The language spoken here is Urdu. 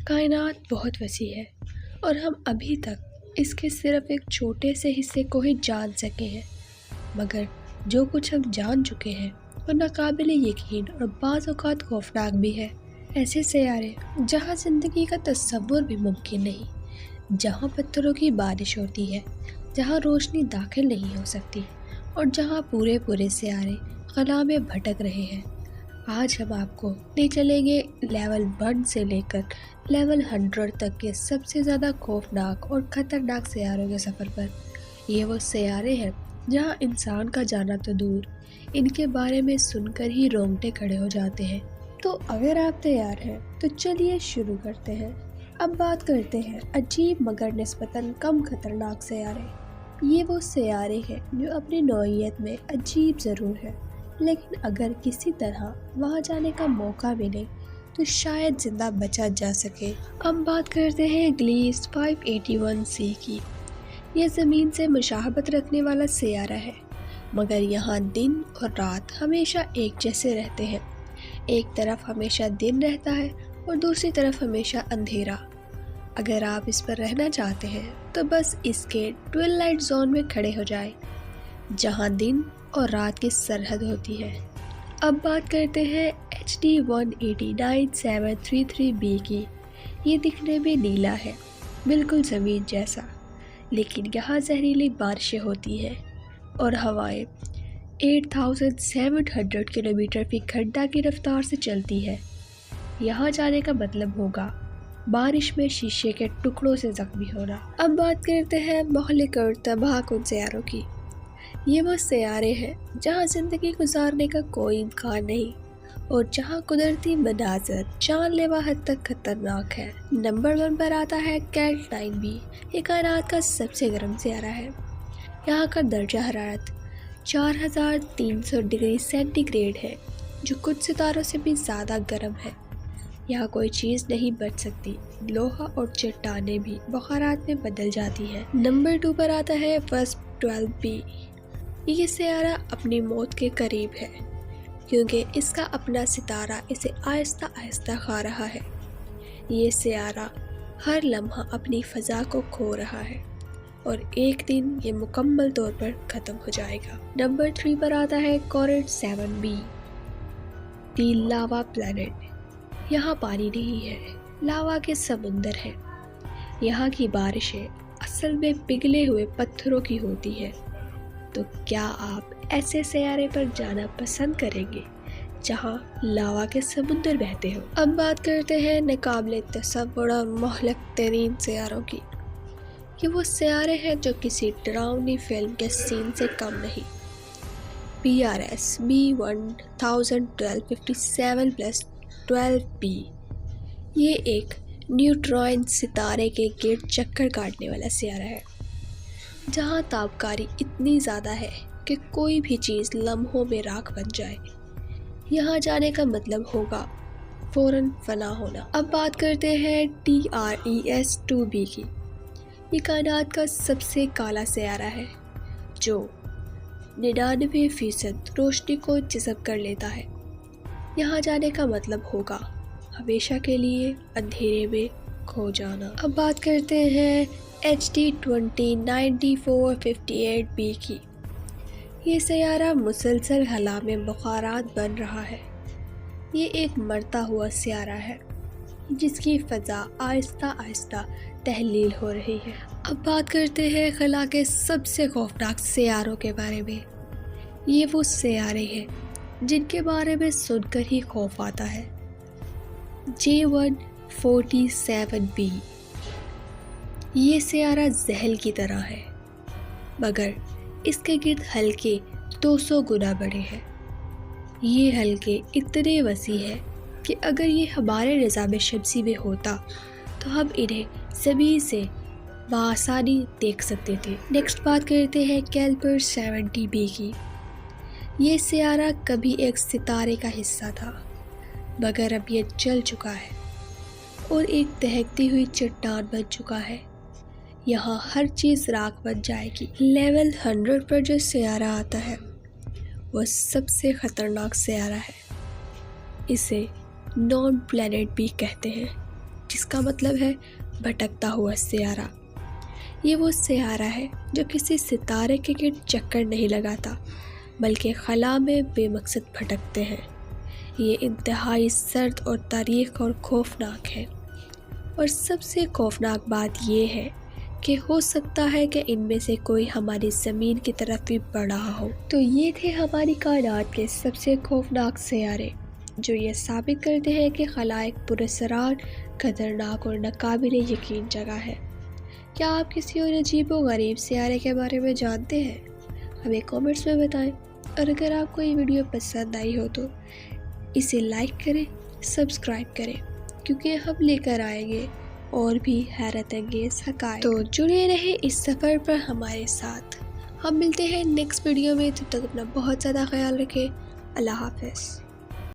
کائنات بہت وسیع ہے اور ہم ابھی تک اس کے صرف ایک چھوٹے سے حصے کو ہی جان سکے ہیں، مگر جو کچھ ہم جان چکے ہیں وہ ناقابل یقین اور بعض اوقات خوفناک بھی ہے۔ ایسے سیارے جہاں زندگی کا تصور بھی ممکن نہیں، جہاں پتھروں کی بارش ہوتی ہے، جہاں روشنی داخل نہیں ہو سکتی اور جہاں پورے سیارے خلا میں بھٹک رہے ہیں۔ آج ہم آپ کو لے چلیں گے لیول 1 سے لے کر لیول 100 تک کے سب سے زیادہ خوفناک اور خطرناک سیاروں کے سفر پر۔ یہ وہ سیارے ہیں جہاں انسان کا جانا تو دور، ان کے بارے میں سن کر ہی رونگٹے کھڑے ہو جاتے ہیں۔ تو اگر آپ تیار ہیں تو چلیے شروع کرتے ہیں۔ اب بات کرتے ہیں عجیب مگر نسبتاً کم خطرناک سیارے۔ یہ وہ سیارے ہیں جو اپنی نوعیت میں عجیب ضرور ہے، لیکن اگر کسی طرح وہاں جانے کا موقع ملے تو شاید زندہ بچا جا سکے۔ اب بات کرتے ہیں گلیس 581c کی۔ یہ زمین سے مشابہت رکھنے والا سیارہ ہے، مگر یہاں دن اور رات ہمیشہ ایک جیسے رہتے ہیں۔ ایک طرف ہمیشہ دن رہتا ہے اور دوسری طرف ہمیشہ اندھیرا۔ اگر آپ اس پر رہنا چاہتے ہیں تو بس اس کے ٹوائلائٹ زون میں کھڑے ہو جائیں، جہاں دن اور رات کی سرحد ہوتی ہے۔ اب بات کرتے ہیں HD 189733b کی۔ یہ دکھنے میں نیلا ہے، بالکل زمین جیسا، لیکن یہاں زہریلی بارشیں ہوتی ہیں اور ہوائیں 8700 کلومیٹر فی گھنٹہ کی رفتار سے چلتی ہے۔ یہاں جانے کا مطلب ہوگا بارش میں شیشے کے ٹکڑوں سے زخمی ہونا۔ اب بات کرتے ہیں مہلک اور تباہ کن سیاروں کی۔ یہ وہ سیارے ہیں جہاں زندگی گزارنے کا کوئی امکان نہیں اور جہاں قدرتی مناظر جان لیوا حد تک خطرناک ہے۔ نمبر 1 پر آتا ہے کیٹ 9b۔ یہ کائنات کا سب سے گرم سیارہ ہے۔ یہاں کا درجہ حرارت 4300 ڈگری سینٹی گریڈ ہے، جو کچھ ستاروں سے بھی زیادہ گرم ہے۔ یہاں کوئی چیز نہیں بچ سکتی، لوہا اور چٹانیں بھی بخارات میں بدل جاتی ہیں۔ نمبر 2 پر آتا ہے وسپ 12b۔ یہ سیارہ اپنی موت کے قریب ہے، کیونکہ اس کا اپنا ستارہ اسے آہستہ آہستہ کھا رہا ہے۔ یہ سیارہ ہر لمحہ اپنی فضا کو کھو رہا ہے اور ایک دن یہ مکمل طور پر ختم ہو جائے گا۔ نمبر 3 پر آتا ہے کورٹ 7b، دی لاوا پلانٹ۔ یہاں پانی نہیں ہے، لاوا کے سمندر ہے۔ یہاں کی بارشیں اصل میں پگھلے ہوئے پتھروں کی ہوتی ہیں۔ تو کیا آپ ایسے سیارے پر جانا پسند کریں گے جہاں لاوا کے سمندر بہتے ہو؟ اب بات کرتے ہیں ناقابل تصور اور مہلک ترین سیاروں کی۔ یہ وہ سیارے ہیں جو کسی ڈراؤنی فلم کے سین سے کم نہیں۔ PRS B121257+12b۔ یہ ایک نیوٹرون ستارے کے گرد چکر کاٹنے والا سیارہ ہے، جہاں تابکاری اتنی زیادہ ہے کہ کوئی بھی چیز لمحوں میں راکھ بن جائے۔ یہاں جانے کا مطلب ہوگا فوراً فنا ہونا۔ اب بات کرتے ہیں TRES 2b کی۔ یہ کائنات کا سب سے کالا سیارہ ہے، جو 99% روشنی کو جذب کر لیتا ہے۔ یہاں جانے کا مطلب ہوگا ہمیشہ کے لیے اندھیرے میں کھو جانا۔ اب بات کرتے ہیں HD 209458b کی۔ یہ سیارہ مسلسل خلا میں بخارات بن رہا ہے۔ یہ ایک مرتا ہوا سیارہ ہے جس کی فضا آہستہ آہستہ تحلیل ہو رہی ہے۔ اب بات کرتے ہیں خلا کے سب سے خوفناک سیاروں کے بارے میں۔ یہ وہ سیارے ہیں جن کے بارے میں سن کر ہی خوف آتا ہے۔ J147b۔ یہ سیارہ زحل کی طرح ہے، مگر اس کے گرد حلقے 200 گنا بڑے ہیں۔ یہ حلقے اتنے وسیع ہیں کہ اگر یہ ہمارے نظام شمسی میں ہوتا تو ہم انہیں زمین سے بآسانی دیکھ سکتے تھے۔ نیکسٹ بات کرتے ہیں کیلپر 70b کی۔ یہ سیارہ کبھی ایک ستارے کا حصہ تھا، مگر اب یہ جل چکا ہے اور ایک دہکتی ہوئی چٹان بن چکا ہے۔ یہاں ہر چیز راکھ بن جائے گی۔ لیول 100 پر جو سیارہ آتا ہے وہ سب سے خطرناک سیارہ ہے۔ اسے نان پلانٹ بھی کہتے ہیں، جس کا مطلب ہے بھٹکتا ہوا سیارہ۔ یہ وہ سیارہ ہے جو کسی ستارے کے گرد چکر نہیں لگاتا بلکہ خلا میں بے مقصد بھٹکتے ہیں۔ یہ انتہائی سرد اور تاریک اور خوفناک ہے، اور سب سے خوفناک بات یہ ہے کہ ہو سکتا ہے کہ ان میں سے کوئی ہماری زمین کی طرف بھی بڑھ رہا ہو۔ تو یہ تھے ہماری کائنات کے سب سے خوفناک سیارے جو یہ ثابت کرتے ہیں کہ خلا ایک پراسرار، خطرناک اور ناقابل یقین جگہ ہے۔ کیا آپ کسی اور عجیب و غریب سیارے کے بارے میں جانتے ہیں؟ ہمیں کامنٹس میں بتائیں، اور اگر آپ کو یہ ویڈیو پسند آئی ہو تو اسے لائک کریں، سبسکرائب کریں، کیونکہ ہم لے کر آئیں گے اور بھی حیرت انگیز حقائق۔ تو جڑے رہیں اس سفر پر ہمارے ساتھ۔ ہم ملتے ہیں نیکسٹ ویڈیو میں، تب تک اپنا بہت زیادہ خیال رکھیں۔ اللہ حافظ۔